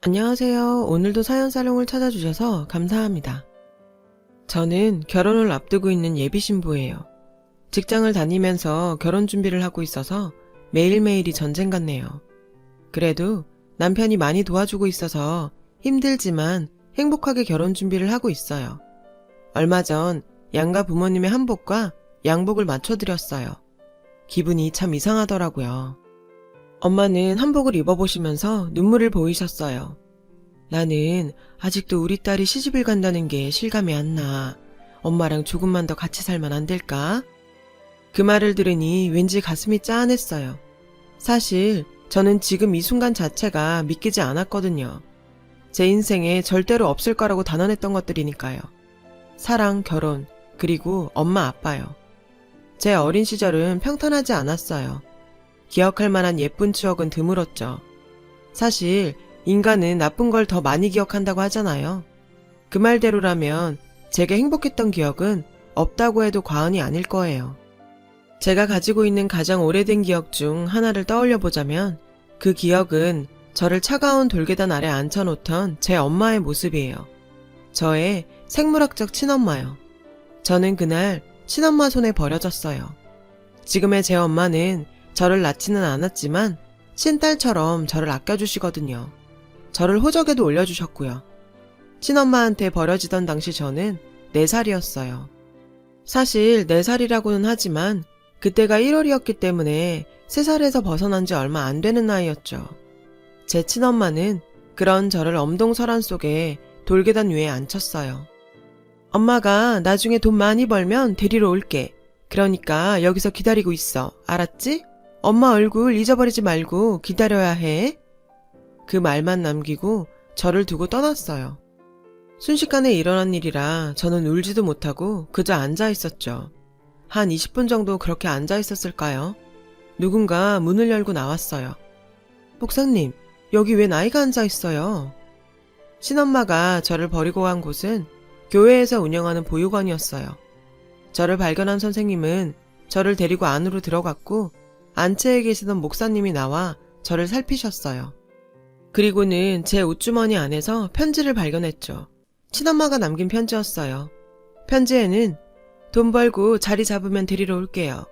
안녕하세요. 오늘도 사연사롱을 찾아주셔서 감사합니다. 저는 결혼을 앞두고 있는 예비신부예요. 직장을 다니면서 결혼 준비를 하고 있어서 매일매일이 전쟁 같네요. 그래도 남편이 많이 도와주고 있어서 힘들지만 행복하게 결혼 준비를 하고 있어요. 얼마 전 양가 부모님의 한복과 양복을 맞춰드렸어요. 기분이 참 이상하더라고요. 엄마는 한복을 입어보시면서 눈물을 보이셨어요. 나는 아직도 우리 딸이 시집을 간다는 게 실감이 안 나. 엄마랑 조금만 더 같이 살면 안 될까? 그 말을 들으니 왠지 가슴이 짠했어요. 사실 저는 지금 이 순간 자체가 믿기지 않았거든요. 제 인생에 절대로 없을 거라고 단언했던 것들이니까요. 사랑, 결혼, 그리고 엄마, 아빠요. 제 어린 시절은 평탄하지 않았어요. 기억할 만한 예쁜 추억은 드물었죠. 사실 인간은 나쁜 걸 더 많이 기억한다고 하잖아요. 그 말대로라면 제게 행복했던 기억은 없다고 해도 과언이 아닐 거예요. 제가 가지고 있는 가장 오래된 기억 중 하나를 떠올려 보자면 그 기억은 저를 차가운 돌계단 아래 앉혀놓던 제 엄마의 모습이에요. 저의 생물학적 친엄마요. 저는 그날 친엄마 손에 버려졌어요. 지금의 제 엄마는 저를 낳지는 않았지만 친딸처럼 저를 아껴주시거든요. 저를 호적에도 올려주셨고요. 친엄마한테 버려지던 당시 저는 4살이었어요. 사실 4살이라고는 하지만 그때가 1월이었기 때문에 3살에서 벗어난 지 얼마 안 되는 나이였죠. 제 친엄마는 그런 저를 엄동설한 속에 돌계단 위에 앉혔어요. 엄마가 나중에 돈 많이 벌면 데리러 올게. 그러니까 여기서 기다리고 있어. 알았지? 엄마 얼굴 잊어버리지 말고 기다려야 해. 그 말만 남기고 저를 두고 떠났어요. 순식간에 일어난 일이라 저는 울지도 못하고 그저 앉아 있었죠. 한 20분 정도 그렇게 앉아 있었을까요? 누군가 문을 열고 나왔어요. 목사님, 여기 왜 나이가 앉아 있어요? 친엄마가 저를 버리고 간 곳은 교회에서 운영하는 보육원이었어요. 저를 발견한 선생님은 저를 데리고 안으로 들어갔고 안채에 계시던 목사님이 나와 저를 살피셨어요. 그리고는 제 옷주머니 안에서 편지를 발견했죠. 친엄마가 남긴 편지였어요. 편지에는 돈 벌고 자리 잡으면 데리러 올게요.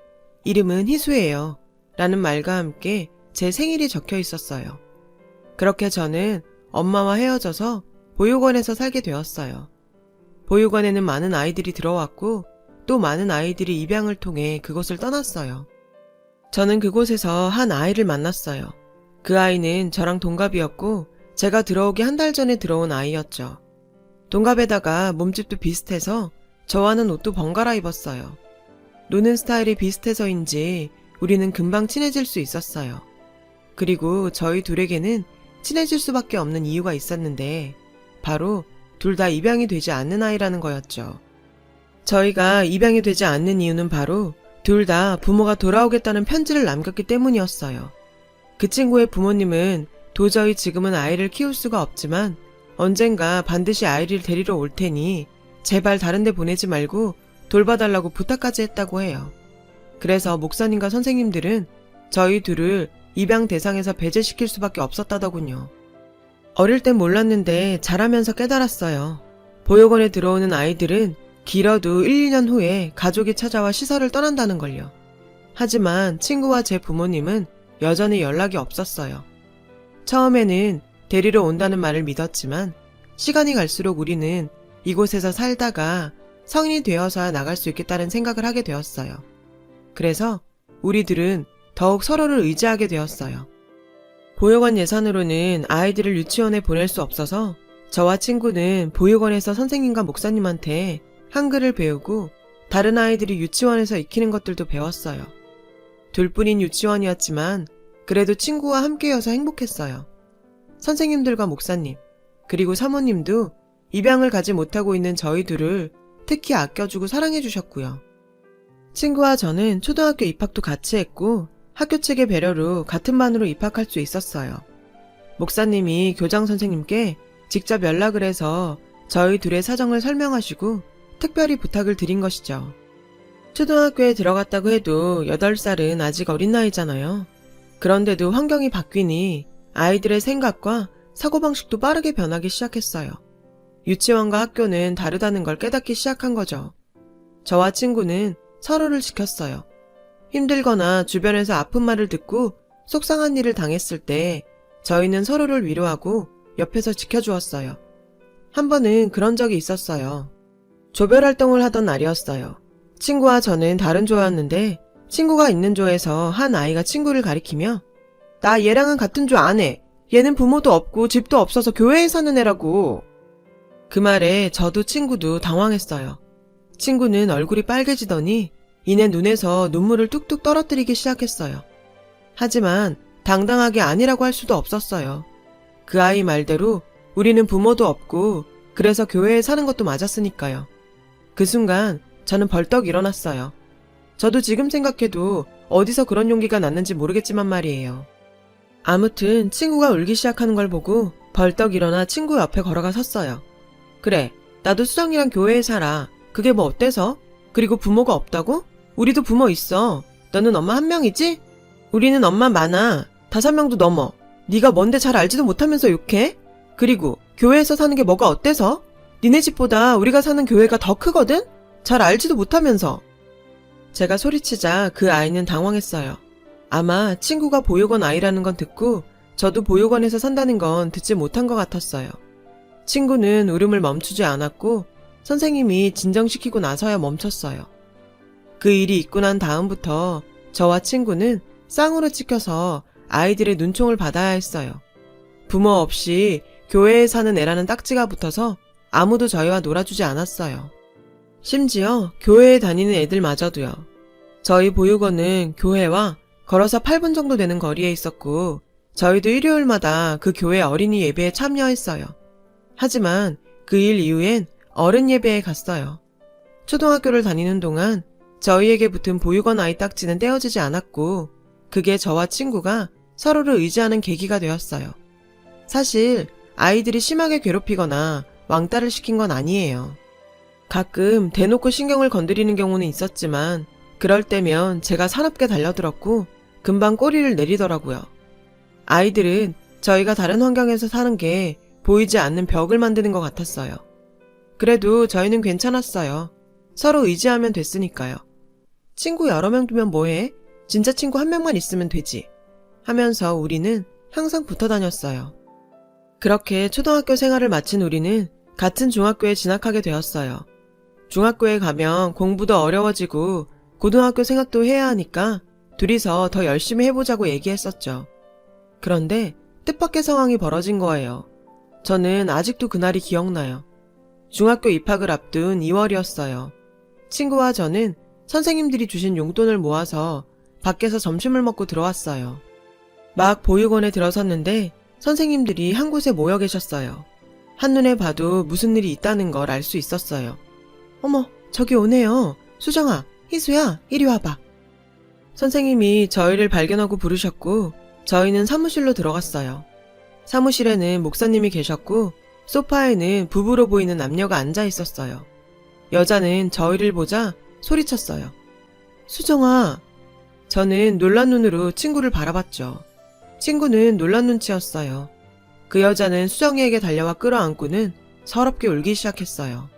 이름은 희수예요. 라는 말과 함께 제 생일이 적혀 있었어요. 그렇게 저는 엄마와 헤어져서 보육원에서 살게 되었어요. 보육원에는 많은 아이들이 들어왔고 또 많은 아이들이 입양을 통해 그곳을 떠났어요. 저는 그곳에서 한 아이를 만났어요. 그 아이는 저랑 동갑이었고 제가 들어오기 한 달 전에 들어온 아이였죠. 동갑에다가 몸집도 비슷해서 저와는 옷도 번갈아 입었어요. 노는 스타일이 비슷해서인지 우리는 금방 친해질 수 있었어요. 그리고 저희 둘에게는 친해질 수밖에 없는 이유가 있었는데 바로 둘 다 입양이 되지 않는 아이라는 거였죠. 저희가 입양이 되지 않는 이유는 바로 둘 다 부모가 돌아오겠다는 편지를 남겼기 때문이었어요. 그 친구의 부모님은 도저히 지금은 아이를 키울 수가 없지만 언젠가 반드시 아이를 데리러 올 테니 제발 다른 데 보내지 말고 돌봐달라고 부탁까지 했다고 해요. 그래서 목사님과 선생님들은 저희 둘을 입양 대상에서 배제시킬 수밖에 없었다더군요. 어릴 땐 몰랐는데 자라면서 깨달았어요. 보육원에 들어오는 아이들은 길어도 1, 2년 후에 가족이 찾아와 시설을 떠난다는 걸요. 하지만 친구와 제 부모님은 여전히 연락이 없었어요. 처음에는 데리러 온다는 말을 믿었지만 시간이 갈수록 우리는 이곳에서 살다가 성인이 되어서야 나갈 수 있겠다는 생각을 하게 되었어요. 그래서 우리들은 더욱 서로를 의지하게 되었어요. 보육원 예산으로는 아이들을 유치원에 보낼 수 없어서 저와 친구는 보육원에서 선생님과 목사님한테 한글을 배우고 다른 아이들이 유치원에서 익히는 것들도 배웠어요. 둘뿐인 유치원이었지만 그래도 친구와 함께여서 행복했어요. 선생님들과 목사님, 그리고 사모님도 입양을 가지 못하고 있는 저희 둘을 특히 아껴주고 사랑해주셨고요. 친구와 저는 초등학교 입학도 같이 했고 학교 측의 배려로 같은 반으로 입학할 수 있었어요. 목사님이 교장 선생님께 직접 연락을 해서 저희 둘의 사정을 설명하시고 특별히 부탁을 드린 것이죠. 초등학교에 들어갔다고 해도 8살은 아직 어린 나이잖아요. 그런데도 환경이 바뀌니 아이들의 생각과 사고방식도 빠르게 변하기 시작했어요. 유치원과 학교는 다르다는 걸 깨닫기 시작한 거죠. 저와 친구는 서로를 지켰어요. 힘들거나 주변에서 아픈 말을 듣고 속상한 일을 당했을 때 저희는 서로를 위로하고 옆에서 지켜주었어요. 한 번은 그런 적이 있었어요. 조별 활동을 하던 날이었어요. 친구와 저는 다른 조였는데 친구가 있는 조에서 한 아이가 친구를 가리키며 나 얘랑은 같은 조 안 해. 얘는 부모도 없고 집도 없어서 교회에 사는 애라고. 그 말에 저도 친구도 당황했어요. 친구는 얼굴이 빨개지더니 이내 눈에서 눈물을 뚝뚝 떨어뜨리기 시작했어요. 하지만 당당하게 아니라고 할 수도 없었어요. 그 아이 말대로 우리는 부모도 없고 그래서 교회에 사는 것도 맞았으니까요. 그 순간 저는 벌떡 일어났어요. 저도 지금 생각해도 어디서 그런 용기가 났는지 모르겠지만 말이에요. 아무튼 친구가 울기 시작하는 걸 보고 벌떡 일어나 친구 옆에 걸어가 섰어요. 그래, 나도 수정이랑 교회에 살아. 그게 뭐 어때서? 그리고 부모가 없다고? 우리도 부모 있어. 너는 엄마 한 명이지? 우리는 엄마 많아. 5명도 넘어. 네가 뭔데 잘 알지도 못하면서 욕해? 그리고 교회에서 사는 게 뭐가 어때서? 니네 집보다 우리가 사는 교회가 더 크거든? 잘 알지도 못하면서. 제가 소리치자 그 아이는 당황했어요. 아마 친구가 보육원 아이라는 건 듣고 저도 보육원에서 산다는 건 듣지 못한 것 같았어요. 친구는 울음을 멈추지 않았고 선생님이 진정시키고 나서야 멈췄어요. 그 일이 있고 난 다음부터 저와 친구는 쌍으로 찍혀서 아이들의 눈총을 받아야 했어요. 부모 없이 교회에 사는 애라는 딱지가 붙어서 아무도 저희와 놀아주지 않았어요. 심지어 교회에 다니는 애들마저도요. 저희 보육원은 교회와 걸어서 8분 정도 되는 거리에 있었고 저희도 일요일마다 그 교회 어린이 예배에 참여했어요. 하지만 그 일 이후엔 어른 예배에 갔어요. 초등학교를 다니는 동안 저희에게 붙은 보육원 아이 딱지는 떼어지지 않았고 그게 저와 친구가 서로를 의지하는 계기가 되었어요. 사실 아이들이 심하게 괴롭히거나 왕따를 시킨 건 아니에요. 가끔 대놓고 신경을 건드리는 경우는 있었지만 그럴 때면 제가 사납게 달려들었고 금방 꼬리를 내리더라고요. 아이들은 저희가 다른 환경에서 사는 게 보이지 않는 벽을 만드는 것 같았어요. 그래도 저희는 괜찮았어요. 서로 의지하면 됐으니까요. 친구 여러 명 두면 뭐해? 진짜 친구 한 명만 있으면 되지. 하면서 우리는 항상 붙어 다녔어요. 그렇게 초등학교 생활을 마친 우리는 같은 중학교에 진학하게 되었어요. 중학교에 가면 공부도 어려워지고 고등학교 생각도 해야 하니까 둘이서 더 열심히 해보자고 얘기했었죠. 그런데 뜻밖의 상황이 벌어진 거예요. 저는 아직도 그날이 기억나요. 중학교 입학을 앞둔 2월이었어요. 친구와 저는 선생님들이 주신 용돈을 모아서 밖에서 점심을 먹고 들어왔어요. 막 보육원에 들어섰는데 선생님들이 한 곳에 모여 계셨어요. 한눈에 봐도 무슨 일이 있다는 걸 알 수 있었어요. 어머, 저기 오네요. 수정아, 희수야, 이리 와봐. 선생님이 저희를 발견하고 부르셨고 저희는 사무실로 들어갔어요. 사무실에는 목사님이 계셨고 소파에는 부부로 보이는 남녀가 앉아 있었어요. 여자는 저희를 보자 소리쳤어요. 수정아. 저는 놀란 눈으로 친구를 바라봤죠. 친구는 놀란 눈치였어요. 그 여자는 수정이에게 달려와 끌어안고는 서럽게 울기 시작했어요.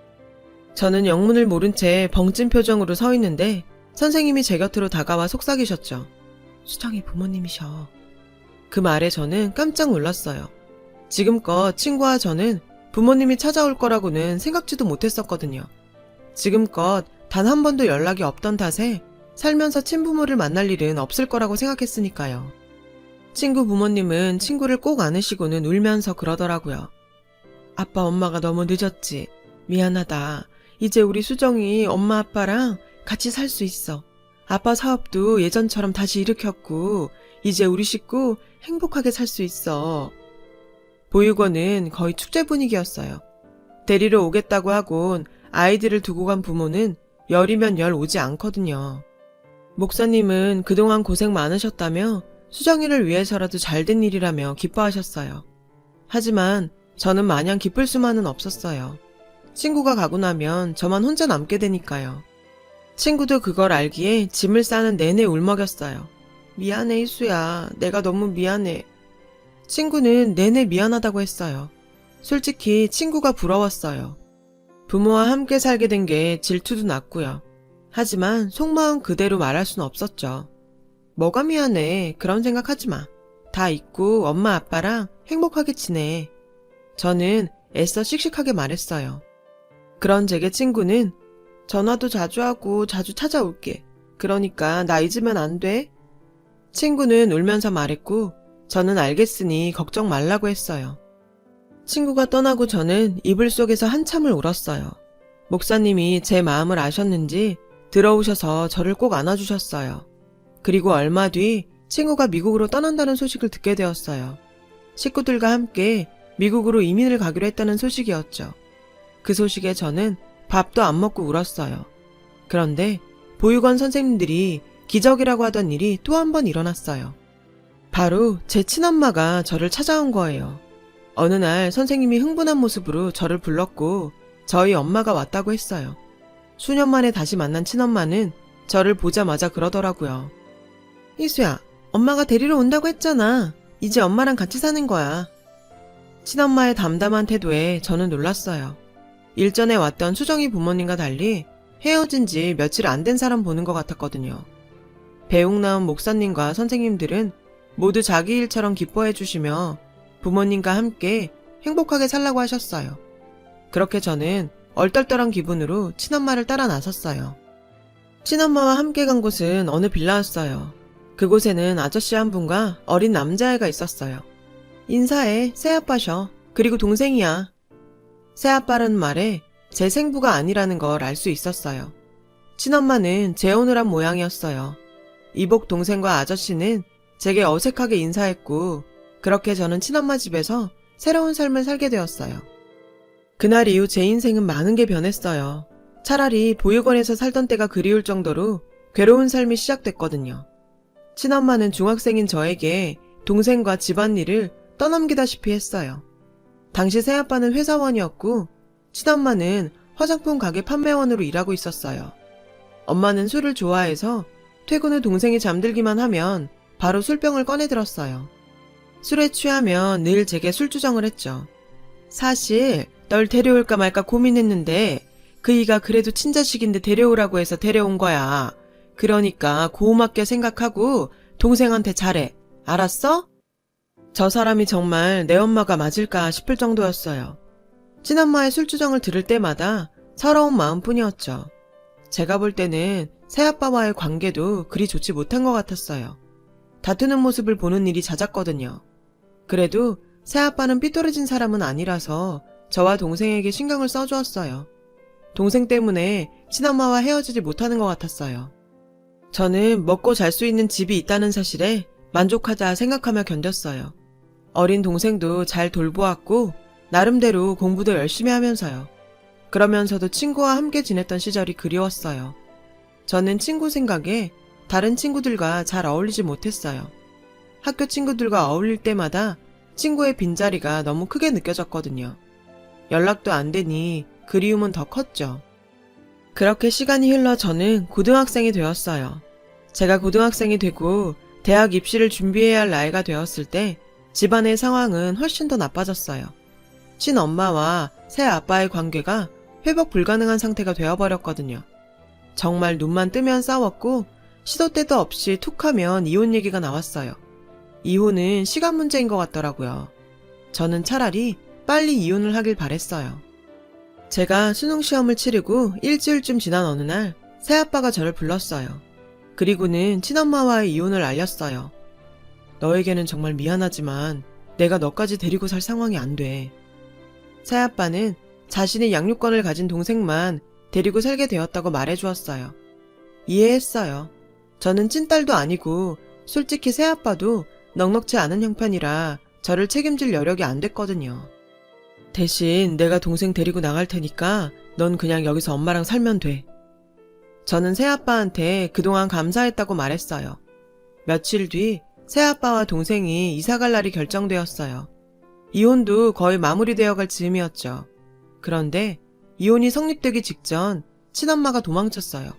저는 영문을 모른 채 벙찐 표정으로 서 있는데 선생님이 제 곁으로 다가와 속삭이셨죠. 수정이 부모님이셔. 그 말에 저는 깜짝 놀랐어요. 지금껏 친구와 저는 부모님이 찾아올 거라고는 생각지도 못했었거든요. 지금껏 단 한 번도 연락이 없던 탓에 살면서 친부모를 만날 일은 없을 거라고 생각했으니까요. 친구 부모님은 친구를 꼭 안으시고는 울면서 그러더라고요. 아빠 엄마가 너무 늦었지. 미안하다. 이제 우리 수정이 엄마 아빠랑 같이 살 수 있어. 아빠 사업도 예전처럼 다시 일으켰고 이제 우리 식구 행복하게 살 수 있어. 보육원은 거의 축제 분위기였어요. 데리러 오겠다고 하곤 아이들을 두고 간 부모는 열이면 열 오지 않거든요. 목사님은 그동안 고생 많으셨다며 수정이를 위해서라도 잘된 일이라며 기뻐하셨어요. 하지만 저는 마냥 기쁠 수만은 없었어요. 친구가 가고 나면 저만 혼자 남게 되니까요. 친구도 그걸 알기에 짐을 싸는 내내 울먹였어요. 미안해 희수야. 내가 너무 미안해. 친구는 내내 미안하다고 했어요. 솔직히 친구가 부러웠어요. 부모와 함께 살게 된 게 질투도 났고요. 하지만 속마음 그대로 말할 순 없었죠. 뭐가 미안해. 그런 생각하지 마. 다 잊고 엄마 아빠랑 행복하게 지내. 저는 애써 씩씩하게 말했어요. 그런 제게 친구는 전화도 자주 하고 자주 찾아올게. 그러니까 나 잊으면 안 돼. 친구는 울면서 말했고 저는 알겠으니 걱정 말라고 했어요. 친구가 떠나고 저는 이불 속에서 한참을 울었어요. 목사님이 제 마음을 아셨는지 들어오셔서 저를 꼭 안아주셨어요. 그리고 얼마 뒤 친구가 미국으로 떠난다는 소식을 듣게 되었어요. 식구들과 함께 미국으로 이민을 가기로 했다는 소식이었죠. 그 소식에 저는 밥도 안 먹고 울었어요. 그런데 보육원 선생님들이 기적이라고 하던 일이 또 한 번 일어났어요. 바로 제 친엄마가 저를 찾아온 거예요. 어느 날 선생님이 흥분한 모습으로 저를 불렀고 저희 엄마가 왔다고 했어요. 수년 만에 다시 만난 친엄마는 저를 보자마자 그러더라고요. 희수야, 엄마가 데리러 온다고 했잖아. 이제 엄마랑 같이 사는 거야. 친엄마의 담담한 태도에 저는 놀랐어요. 일전에 왔던 수정이 부모님과 달리 헤어진 지 며칠 안 된 사람 보는 것 같았거든요. 배웅 나온 목사님과 선생님들은 모두 자기 일처럼 기뻐해 주시며 부모님과 함께 행복하게 살라고 하셨어요. 그렇게 저는 얼떨떨한 기분으로 친엄마를 따라 나섰어요. 친엄마와 함께 간 곳은 어느 빌라였어요. 그곳에는 아저씨 한 분과 어린 남자애가 있었어요. 인사해, 새아빠셔. 그리고 동생이야. 새아빠라는 말에 제 생부가 아니라는 걸 알 수 있었어요. 친엄마는 재혼을 한 모양이었어요. 이복 동생과 아저씨는 제게 어색하게 인사했고 그렇게 저는 친엄마 집에서 새로운 삶을 살게 되었어요. 그날 이후 제 인생은 많은 게 변했어요. 차라리 보육원에서 살던 때가 그리울 정도로 괴로운 삶이 시작됐거든요. 친엄마는 중학생인 저에게 동생과 집안일을 떠넘기다시피 했어요. 당시 새아빠는 회사원이었고 친엄마는 화장품 가게 판매원으로 일하고 있었어요. 엄마는 술을 좋아해서 퇴근 후 동생이 잠들기만 하면 바로 술병을 꺼내들었어요. 술에 취하면 늘 제게 술주정을 했죠. 사실 널 데려올까 말까 고민했는데 그이가 그래도 친자식인데 데려오라고 해서 데려온 거야. 그러니까 고맙게 생각하고 동생한테 잘해. 알았어? 저 사람이 정말 내 엄마가 맞을까 싶을 정도였어요. 친엄마의 술주정을 들을 때마다 서러운 마음뿐이었죠. 제가 볼 때는 새아빠와의 관계도 그리 좋지 못한 것 같았어요. 다투는 모습을 보는 일이 잦았거든요. 그래도 새아빠는 삐뚤어진 사람은 아니라서 저와 동생에게 신경을 써주었어요. 동생 때문에 친엄마와 헤어지지 못하는 것 같았어요. 저는 먹고 잘 수 있는 집이 있다는 사실에 만족하자 생각하며 견뎠어요. 어린 동생도 잘 돌보았고 나름대로 공부도 열심히 하면서요. 그러면서도 친구와 함께 지냈던 시절이 그리웠어요. 저는 친구 생각에 다른 친구들과 잘 어울리지 못했어요. 학교 친구들과 어울릴 때마다 친구의 빈자리가 너무 크게 느껴졌거든요. 연락도 안 되니 그리움은 더 컸죠. 그렇게 시간이 흘러 저는 고등학생이 되었어요. 제가 고등학생이 되고 대학 입시를 준비해야 할 나이가 되었을 때 집안의 상황은 훨씬 더 나빠졌어요. 친엄마와 새아빠의 관계가 회복 불가능한 상태가 되어버렸거든요. 정말 눈만 뜨면 싸웠고 시도 때도 없이 툭하면 이혼 얘기가 나왔어요. 이혼은 시간 문제인 것 같더라고요. 저는 차라리 빨리 이혼을 하길 바랬어요. 제가 수능시험을 치르고 일주일쯤 지난 어느 날 새아빠가 저를 불렀어요. 그리고는 친엄마와의 이혼을 알렸어요. 너에게는 정말 미안하지만 내가 너까지 데리고 살 상황이 안 돼. 새아빠는 자신의 양육권을 가진 동생만 데리고 살게 되었다고 말해주었어요. 이해했어요. 저는 찐딸도 아니고 솔직히 새아빠도 넉넉지 않은 형편이라 저를 책임질 여력이 안 됐거든요. 대신 내가 동생 데리고 나갈 테니까 넌 그냥 여기서 엄마랑 살면 돼. 저는 새아빠한테 그동안 감사했다고 말했어요. 며칠 뒤 새아빠와 동생이 이사갈 날이 결정되었어요. 이혼도 거의 마무리되어 갈 즈음이었죠. 그런데 이혼이 성립되기 직전 친엄마가 도망쳤어요.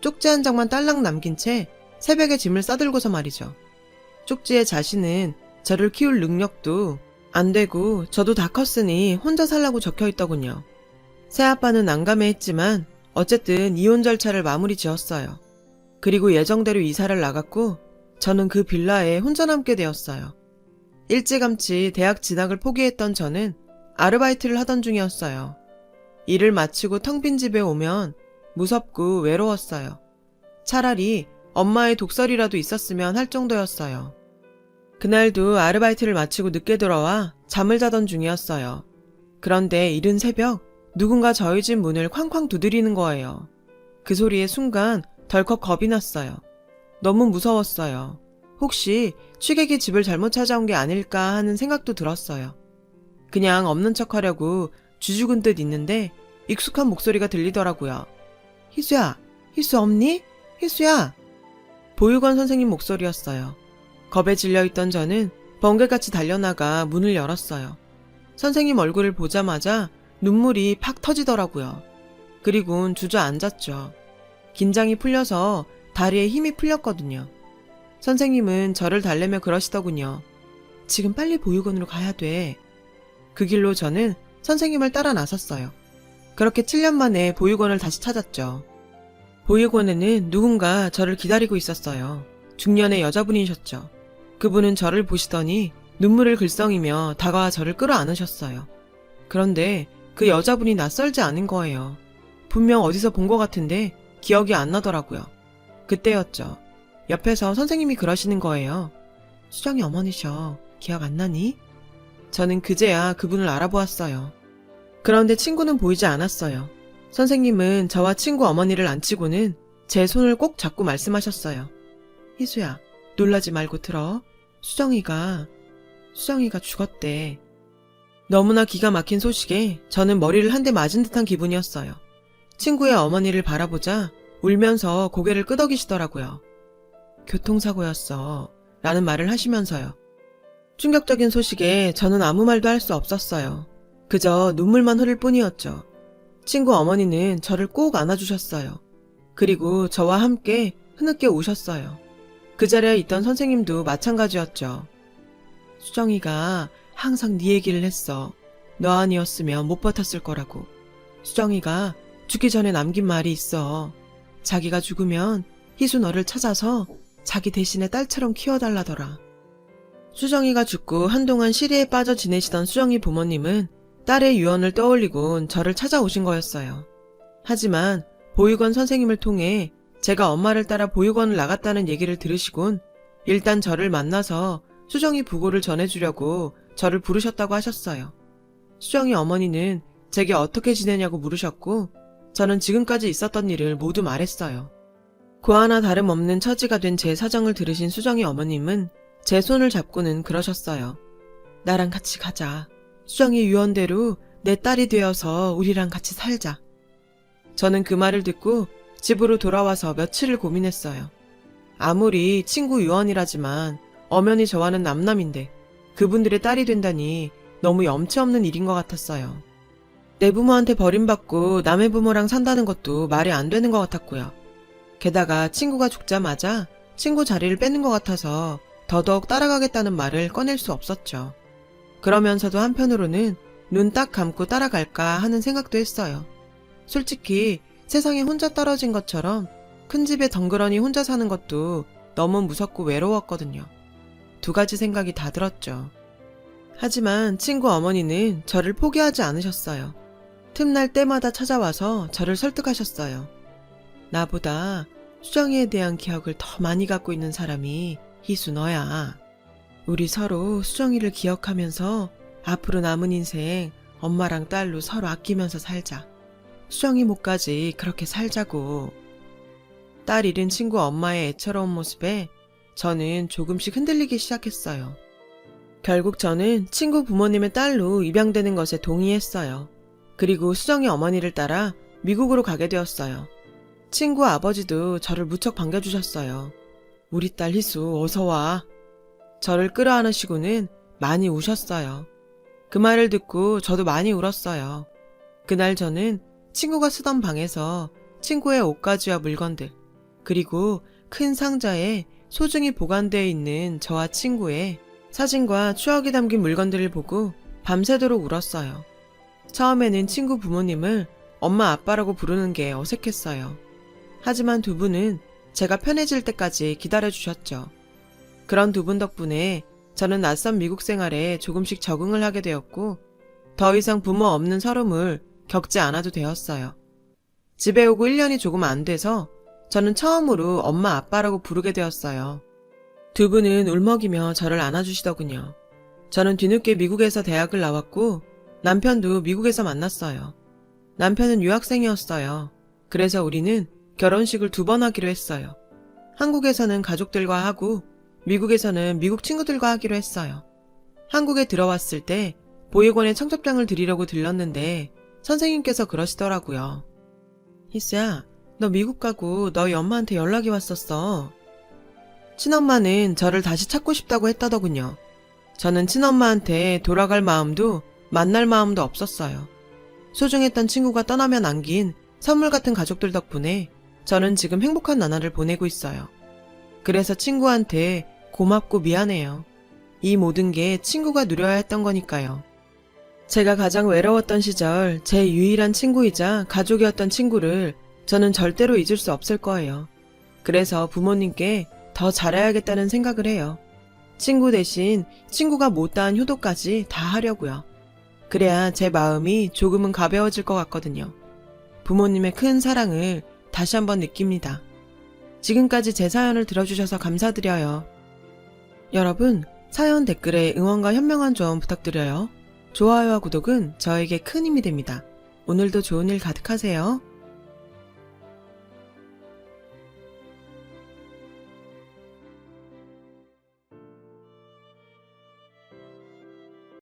쪽지 한 장만 딸랑 남긴 채 새벽에 짐을 싸들고서 말이죠. 쪽지에 자신은 저를 키울 능력도 안 되고 저도 다 컸으니 혼자 살라고 적혀 있더군요. 새아빠는 난감해했지만 어쨌든 이혼 절차를 마무리 지었어요. 그리고 예정대로 이사를 나갔고 저는 그 빌라에 혼자 남게 되었어요. 일찌감치 대학 진학을 포기했던 저는 아르바이트를 하던 중이었어요. 일을 마치고 텅 빈 집에 오면 무섭고 외로웠어요. 차라리 엄마의 독설이라도 있었으면 할 정도였어요. 그날도 아르바이트를 마치고 늦게 들어와 잠을 자던 중이었어요. 그런데 이른 새벽 누군가 저희 집 문을 쾅쾅 두드리는 거예요. 그 소리에 순간 덜컥 겁이 났어요. 너무 무서웠어요. 혹시 취객이 집을 잘못 찾아온 게 아닐까 하는 생각도 들었어요. 그냥 없는 척 하려고 쥐죽은 듯 있는데 익숙한 목소리가 들리더라고요. 희수야, 희수 없니? 희수야. 보육원 선생님 목소리였어요. 겁에 질려있던 저는 번개같이 달려나가 문을 열었어요. 선생님 얼굴을 보자마자 눈물이 팍 터지더라고요. 그리곤 주저앉았죠. 긴장이 풀려서 다리에 힘이 풀렸거든요. 선생님은 저를 달래며 그러시더군요. 지금 빨리 보육원으로 가야 돼. 그 길로 저는 선생님을 따라 나섰어요. 그렇게 7년 만에 보육원을 다시 찾았죠. 보육원에는 누군가 저를 기다리고 있었어요. 중년의 여자분이셨죠. 그분은 저를 보시더니 눈물을 글썽이며 다가와 저를 끌어안으셨어요. 그런데 그 여자분이 낯설지 않은 거예요. 분명 어디서 본 것 같은데 기억이 안 나더라고요. 그때였죠. 옆에서 선생님이 그러시는 거예요. 수정이 어머니셔. 기억 안 나니? 저는 그제야 그분을 알아보았어요. 그런데 친구는 보이지 않았어요. 선생님은 저와 친구 어머니를 앉히고는 제 손을 꼭 잡고 말씀하셨어요. 희수야, 놀라지 말고 들어. 수정이가 죽었대. 너무나 기가 막힌 소식에 저는 머리를 한 대 맞은 듯한 기분이었어요. 친구의 어머니를 바라보자 울면서 고개를 끄덕이시더라고요. 교통사고였어. 라는 말을 하시면서요. 충격적인 소식에 저는 아무 말도 할 수 없었어요. 그저 눈물만 흐를 뿐이었죠. 친구 어머니는 저를 꼭 안아주셨어요. 그리고 저와 함께 흐느껴 우셨어요. 그 자리에 있던 선생님도 마찬가지였죠. 수정이가 항상 네 얘기를 했어. 너 아니었으면 못 버텼을 거라고. 수정이가 죽기 전에 남긴 말이 있어. 자기가 죽으면 희수 너를 찾아서 자기 대신에 딸처럼 키워달라더라. 수정이가 죽고 한동안 시리에 빠져 지내시던 수정이 부모님은 딸의 유언을 떠올리곤 저를 찾아오신 거였어요. 하지만 보육원 선생님을 통해 제가 엄마를 따라 보육원을 나갔다는 얘기를 들으시곤 일단 저를 만나서 수정이 부고를 전해주려고 저를 부르셨다고 하셨어요. 수정이 어머니는 제게 어떻게 지내냐고 물으셨고 저는 지금까지 있었던 일을 모두 말했어요. 고아나 다름없는 처지가 된 제 사정을 들으신 수정이 어머님은 제 손을 잡고는 그러셨어요. 나랑 같이 가자. 수정이 유언대로 내 딸이 되어서 우리랑 같이 살자. 저는 그 말을 듣고 집으로 돌아와서 며칠을 고민했어요. 아무리 친구 유언이라지만 엄연히 저와는 남남인데 그분들의 딸이 된다니 너무 염치 없는 일인 것 같았어요. 내 부모한테 버림받고 남의 부모랑 산다는 것도 말이 안 되는 것 같았고요. 게다가 친구가 죽자마자 친구 자리를 뺏는 것 같아서 더더욱 따라가겠다는 말을 꺼낼 수 없었죠. 그러면서도 한편으로는 눈 딱 감고 따라갈까 하는 생각도 했어요. 솔직히 세상에 혼자 떨어진 것처럼 큰 집에 덩그러니 혼자 사는 것도 너무 무섭고 외로웠거든요. 두 가지 생각이 다 들었죠. 하지만 친구 어머니는 저를 포기하지 않으셨어요. 틈날 때마다 찾아와서 저를 설득하셨어요. 나보다 수정이에 대한 기억을 더 많이 갖고 있는 사람이 희수 너야. 우리 서로 수정이를 기억하면서 앞으로 남은 인생 엄마랑 딸로 서로 아끼면서 살자. 수정이 목까지 그렇게 살자고. 딸 잃은 친구 엄마의 애처로운 모습에 저는 조금씩 흔들리기 시작했어요. 결국 저는 친구 부모님의 딸로 입양되는 것에 동의했어요. 그리고 수정이 어머니를 따라 미국으로 가게 되었어요. 친구 아버지도 저를 무척 반겨주셨어요. 우리 딸 희수 어서 와. 저를 끌어안으시고는 많이 우셨어요. 그 말을 듣고 저도 많이 울었어요. 그날 저는 친구가 쓰던 방에서 친구의 옷가지와 물건들, 그리고 큰 상자에 소중히 보관되어 있는 저와 친구의 사진과 추억이 담긴 물건들을 보고 밤새도록 울었어요. 처음에는 친구 부모님을 엄마 아빠라고 부르는 게 어색했어요. 하지만 두 분은 제가 편해질 때까지 기다려주셨죠. 그런 두 분 덕분에 저는 낯선 미국 생활에 조금씩 적응을 하게 되었고 더 이상 부모 없는 서름을 겪지 않아도 되었어요. 집에 오고 1년이 조금 안 돼서 저는 처음으로 엄마 아빠라고 부르게 되었어요. 두 분은 울먹이며 저를 안아주시더군요. 저는 뒤늦게 미국에서 대학을 나왔고 남편도 미국에서 만났어요. 남편은 유학생이었어요. 그래서 우리는 결혼식을 2번 하기로 했어요. 한국에서는 가족들과 하고 미국에서는 미국 친구들과 하기로 했어요. 한국에 들어왔을 때 보육원에 청첩장을 드리려고 들렀는데 선생님께서 그러시더라고요. 희수야, 너 미국 가고 너희 엄마한테 연락이 왔었어. 친엄마는 저를 다시 찾고 싶다고 했다더군요. 저는 친엄마한테 돌아갈 마음도 만날 마음도 없었어요. 소중했던 친구가 떠나면 안긴 선물 같은 가족들 덕분에 저는 지금 행복한 나날을 보내고 있어요. 그래서 친구한테 고맙고 미안해요. 이 모든 게 친구가 누려야 했던 거니까요. 제가 가장 외로웠던 시절 제 유일한 친구이자 가족이었던 친구를 저는 절대로 잊을 수 없을 거예요. 그래서 부모님께 더 잘해야겠다는 생각을 해요. 친구 대신 친구가 못다한 효도까지 다 하려고요. 그래야 제 마음이 조금은 가벼워질 것 같거든요. 부모님의 큰 사랑을 다시 한번 느낍니다. 지금까지 제 사연을 들어주셔서 감사드려요. 여러분, 사연 댓글에 응원과 현명한 조언 부탁드려요. 좋아요와 구독은 저에게 큰 힘이 됩니다. 오늘도 좋은 일 가득하세요.